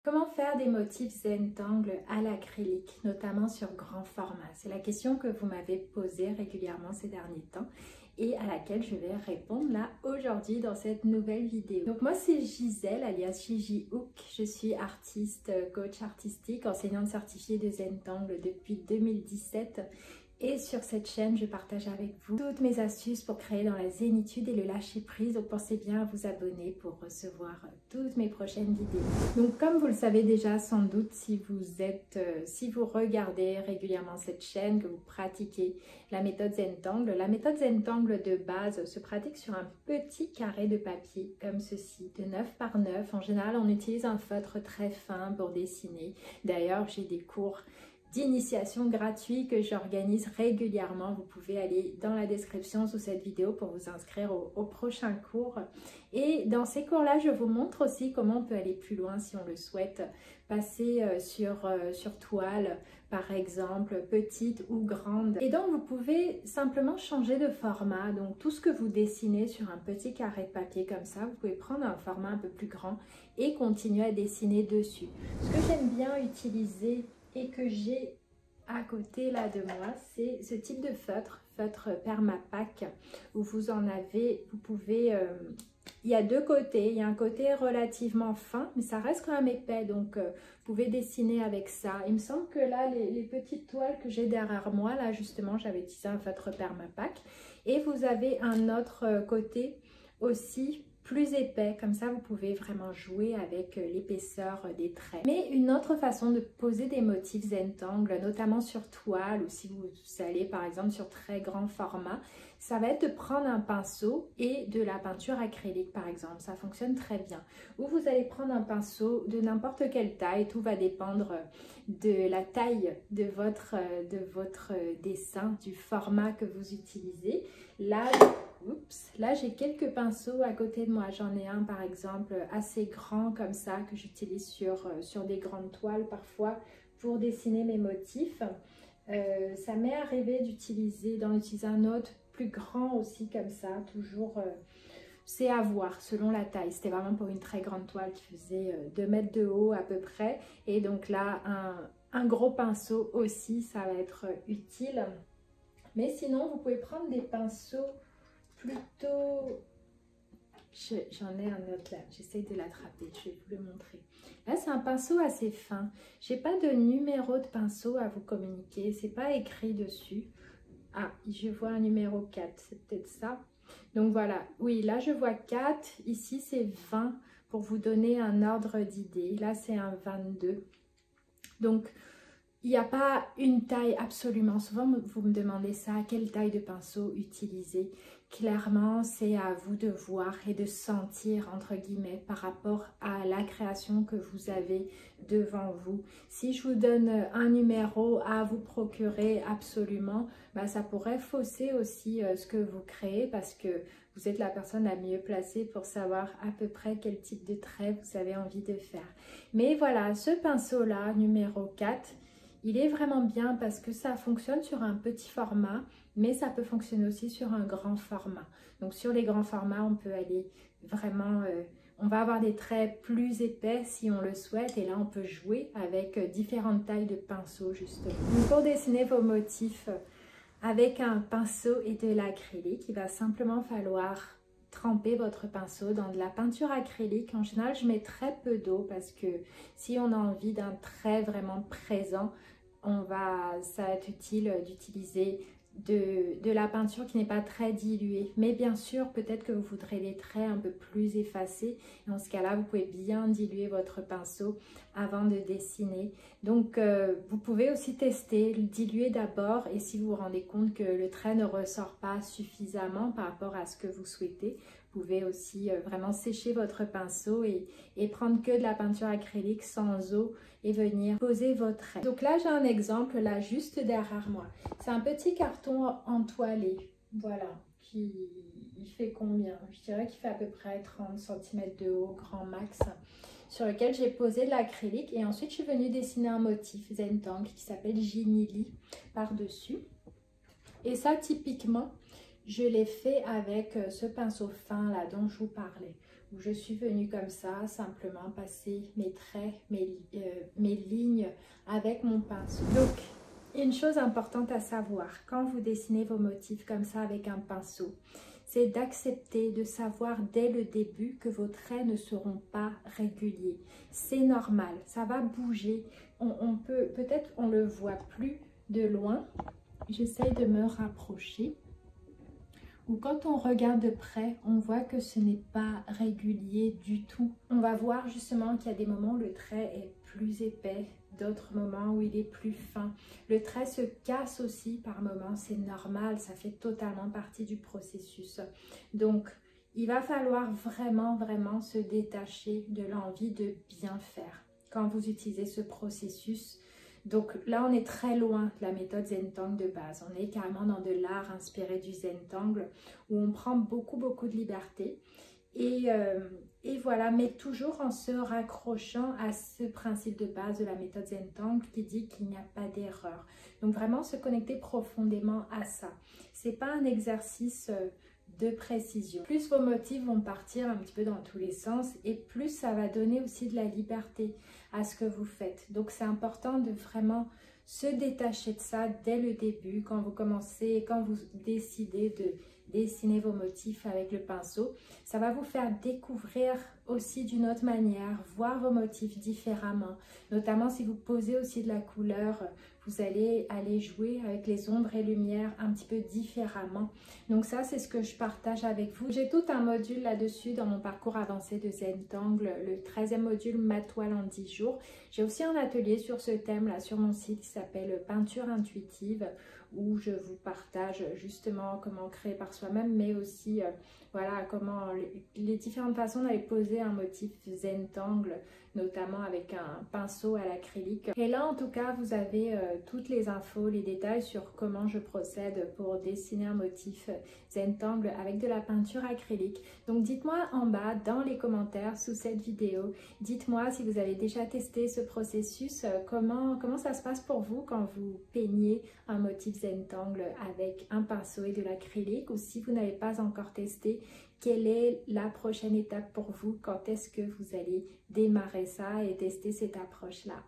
Comment faire des motifs Zentangle à l'acrylique, notamment sur grand format? C'est la question que vous m'avez posée régulièrement ces derniers temps et à laquelle je vais répondre là aujourd'hui dans cette nouvelle vidéo. Donc moi c'est Gisèle alias Gigi Hook, je suis artiste, coach artistique, enseignante certifiée de Zentangle depuis 2017. Et sur cette chaîne, je partage avec vous toutes mes astuces pour créer dans la zénitude et le lâcher prise. Donc pensez bien à vous abonner pour recevoir toutes mes prochaines vidéos. Donc comme vous le savez déjà sans doute, si vous regardez régulièrement cette chaîne, que vous pratiquez la méthode Zentangle de base se pratique sur un petit carré de papier comme ceci, de 9 par 9. En général, on utilise un feutre très fin pour dessiner. D'ailleurs, j'ai des cours d'initiation gratuit que j'organise régulièrement. Vous pouvez aller dans la description sous cette vidéo pour vous inscrire au prochain cours. Et dans ces cours-là, je vous montre aussi comment on peut aller plus loin si on le souhaite. Passer sur toile, par exemple, petite ou grande. Et donc, vous pouvez simplement changer de format. Donc, tout ce que vous dessinez sur un petit carré de papier comme ça, vous pouvez prendre un format un peu plus grand et continuer à dessiner dessus. Ce que j'aime bien utiliser et que j'ai à côté là de moi, c'est ce type de feutre Permapak, où vous en avez, vous pouvez, il y a deux côtés, il y a un côté relativement fin, mais ça reste quand même épais, donc vous pouvez dessiner avec ça. Il me semble que là, les petites toiles que j'ai derrière moi, là justement, j'avais utilisé un feutre Permapak, et vous avez un autre côté aussi plus épais, comme ça vous pouvez vraiment jouer avec l'épaisseur des traits. Mais une autre façon de poser des motifs Zentangle, notamment sur toile ou si vous allez par exemple sur très grand format, ça va être de prendre un pinceau et de la peinture acrylique par exemple, ça fonctionne très bien. Ou vous allez prendre un pinceau de n'importe quelle taille, tout va dépendre de la taille de votre dessin, du format que vous utilisez. Là, j'ai quelques pinceaux à côté de moi. J'en ai un par exemple assez grand comme ça que j'utilise sur des grandes toiles parfois pour dessiner mes motifs. Ça m'est arrivé d'en utiliser un autre plus grand aussi comme ça, toujours... c'est à voir selon la taille. C'était vraiment pour une très grande toile qui faisait 2 mètres de haut à peu près. Et donc là, un gros pinceau aussi, ça va être utile. Mais sinon, vous pouvez prendre des pinceaux plutôt... J'en ai un autre là, j'essaie de l'attraper, je vais vous le montrer. Là, c'est un pinceau assez fin. Je n'ai pas de numéro de pinceau à vous communiquer, c'est pas écrit dessus. Ah, je vois un numéro 4, c'est peut-être ça. Donc voilà, oui, là je vois 4, ici c'est 20 pour vous donner un ordre d'idée. Là, c'est un 22. Donc, il n'y a pas une taille absolument. Souvent, vous me demandez ça, quelle taille de pinceau utiliser. Clairement, c'est à vous de voir et de sentir, entre guillemets, par rapport à la création que vous avez devant vous. Si je vous donne un numéro à vous procurer absolument, bah, ça pourrait fausser aussi ce que vous créez parce que vous êtes la personne la mieux placée pour savoir à peu près quel type de trait vous avez envie de faire. Mais voilà, ce pinceau-là, numéro 4, il est vraiment bien parce que ça fonctionne sur un petit format, mais ça peut fonctionner aussi sur un grand format. Donc sur les grands formats, on peut aller vraiment... on va avoir des traits plus épais si on le souhaite et là on peut jouer avec différentes tailles de pinceaux justement. Donc pour dessiner vos motifs avec un pinceau et de l'acrylique, il va simplement falloir tremper votre pinceau dans de la peinture acrylique. En général, je mets très peu d'eau parce que si on a envie d'un trait vraiment présent, ça va être utile d'utiliser de la peinture qui n'est pas très diluée. Mais bien sûr, peut-être que vous voudrez des traits un peu plus effacés. Dans ce cas-là, vous pouvez bien diluer votre pinceau avant de dessiner. Donc, vous pouvez aussi tester, le diluer d'abord. Et si vous vous rendez compte que le trait ne ressort pas suffisamment par rapport à ce que vous souhaitez, vous pouvez aussi vraiment sécher votre pinceau et prendre que de la peinture acrylique sans eau et venir poser vos traits. Donc là, j'ai un exemple là juste derrière moi. C'est un petit carton entoilé, voilà, il fait combien? Je dirais qu'il fait à peu près 30 cm de haut, grand max, sur lequel j'ai posé de l'acrylique et ensuite je suis venue dessiner un motif Zentangle qui s'appelle Jinili par-dessus. Et ça, typiquement, je l'ai fait avec ce pinceau fin là dont je vous parlais. où je suis venue comme ça, simplement passer mes traits, mes lignes avec mon pinceau. Donc, une chose importante à savoir, quand vous dessinez vos motifs comme ça avec un pinceau, c'est d'accepter, de savoir dès le début que vos traits ne seront pas réguliers. C'est normal, ça va bouger. Peut-être on le voit plus de loin. J'essaye de me rapprocher. Ou quand on regarde de près, on voit que ce n'est pas régulier du tout. On va voir justement qu'il y a des moments où le trait est plus épais, d'autres moments où il est plus fin. Le trait se casse aussi par moments, c'est normal, ça fait totalement partie du processus. Donc, il va falloir vraiment se détacher de l'envie de bien faire quand vous utilisez ce processus. Donc là, on est très loin de la méthode Zentangle de base. On est carrément dans de l'art inspiré du Zentangle où on prend beaucoup de liberté. Et voilà, mais toujours en se raccrochant à ce principe de base de la méthode Zentangle qui dit qu'il n'y a pas d'erreur. Donc vraiment se connecter profondément à ça. C'est pas un exercice de précision. Plus vos motifs vont partir un petit peu dans tous les sens et plus ça va donner aussi de la liberté à ce que vous faites. Donc c'est important de vraiment se détacher de ça dès le début quand vous commencez, quand vous décidez de dessiner vos motifs avec le pinceau. Ça va vous faire découvrir aussi d'une autre manière, voir vos motifs différemment. Notamment si vous posez aussi de la couleur, vous allez aller jouer avec les ombres et lumières un petit peu différemment. Donc ça, c'est ce que je partage avec vous. J'ai tout un module là-dessus dans mon parcours avancé de Zentangle, le 13e module Ma toile en 10 jours. J'ai aussi un atelier sur ce thème là sur mon site qui s'appelle Peinture intuitive, où je vous partage justement comment créer par soi-même, mais aussi voilà comment les différentes façons d'aller poser un motif Zentangle, notamment avec un pinceau à l'acrylique. Et là en tout cas vous avez toutes les infos, les détails sur comment je procède pour dessiner un motif Zentangle avec de la peinture acrylique. Donc dites-moi en bas dans les commentaires sous cette vidéo, dites-moi si vous avez déjà testé ce processus, comment ça se passe pour vous quand vous peignez un motif Zentangle avec un pinceau et de l'acrylique, ou si vous n'avez pas encore testé, quelle est la prochaine étape pour vous? Quand est-ce que vous allez démarrer ça et tester cette approche-là?